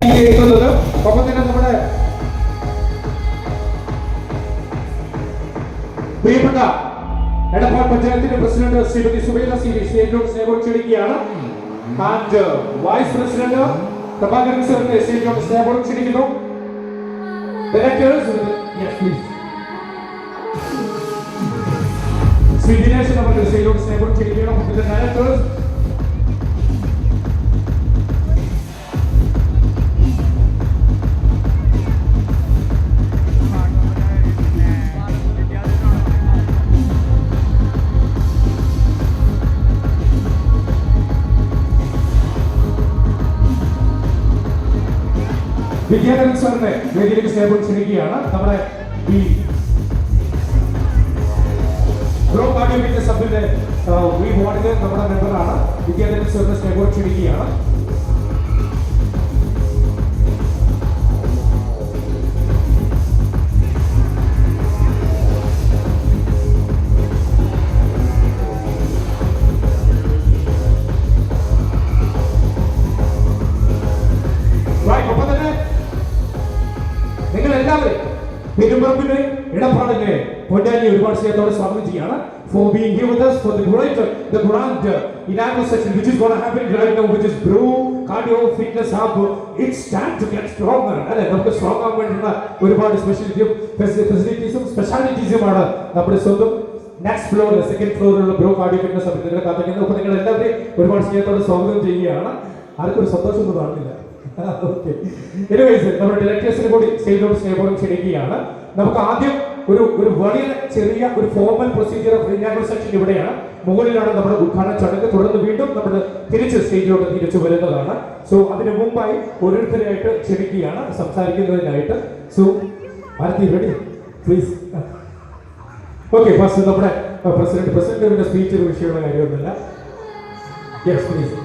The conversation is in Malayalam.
ഒപ്പം തന്നെ നമ്മുടെ പ്രിയപ്പെട്ട എടപ്പാൾ പഞ്ചായത്തിന്റെ പ്രസിഡന്റ് ശ്രീമതി സുബൈദ സിബി സ്റ്റേജിനോട് സ്നേഹം ക്ഷണിക്കുകയാണ്. ആൻഡ് വൈസ് പ്രസിഡന്റ് പ്രഭാകരൻ സാറിനെ സ്റ്റേജിനോട് സ്നേഹം ക്ഷണിക്കുന്നു. ഡയറക്ടേഴ്സ് ശ്രീ ദിനേശ് നമ്മുടെ സ്റ്റേജിനോട് സ്നേഹം ക്ഷണിക്കണം. ഡയറക്ടേഴ്സ് വിദ്യാധരൻ സാറിനെ വേദിയിലേക്ക് സ്നേഹം ക്ഷണിക്കുകയാണ്. നമ്മുടെ ഈ ബ്രോ കാർഡിയോ ഫിറ്റ്നസ് സബിന്റെ ഈ വാർഡിലെ നമ്മുടെ മെമ്പറാണ്. വിദ്യാധരൻ സാറിനെ സ്നേഹം ക്ഷണിക്കുകയാണ്. നിങ്ങൾ എല്ലാവരും പെരുമ്പറമ്പിനെ ഇടപാടിനെ പൊന്നാനി ഒരുപാട് സ്നേഹത്തോടെ സ്വാഗതം ചെയ്യാണ്. For being here with us for the grand inaugural session which is going to happen right now, which is Bro Cardio Fitness Hub. It's time to get stronger. അല്ലെ, നമുക്ക് സ്ട്രോങ് ആവാൻ വേണ്ടിയുള്ള ഒരുപാട് ഫെസിലിറ്റീസും സ്പെഷ്യാലിറ്റീസും ആണ് നമ്മുടെ സ്വന്തം നെക്സ്റ്റ് ഫ്ലോറിൽ സെക്കൻഡ് ഫ്ലോറിലുള്ള ബ്രോ കാർഡിയോ ഫിറ്റ്നസ് ഹബ് നിങ്ങളെ കാത്തിരിക്കുന്നത്. അപ്പോൾ നിങ്ങൾ എല്ലാവരെയും ഒരുപാട് സ്നേഹത്തോടെ സ്വാഗതം ചെയ്യുകയാണ്. ആർക്കും ഒരു സന്തോഷമൊന്നും കാണുന്നില്ല. നമ്മുടെ ഡയറക്ടേഴ്സിനെ കൂടി സ്റ്റേജിനോട് സ്നേഹപൂർവ്വം ക്ഷണിക്കുകയാണ്. നമുക്ക് ആദ്യം ഒരു വലിയ ചെറിയ ഒരു formal procedure of inaugural session ഇവിടെയാണ്. മുകളിലാണ് നമ്മുടെ ഉദ്ഘാടന ചടങ്ങ്. തുടർന്ന് വീണ്ടും നമ്മൾ തിരിച്ച് സ്റ്റേജിലോട്ട് തിരിച്ചു വരുന്നതാണ്. സോ അതിന് മുമ്പായി ഓരോരുത്തരെയായിട്ട് ക്ഷണിക്കുകയാണ് സംസാരിക്കുന്നതിനായിട്ട്. So Aarathi ready please. Okay, first നമ്മുടെ പ്രസിഡന്റ് സ്പീച്ച് ഒരു വിഷയമുള്ള കാര്യമൊന്നുമില്ല. Yes please.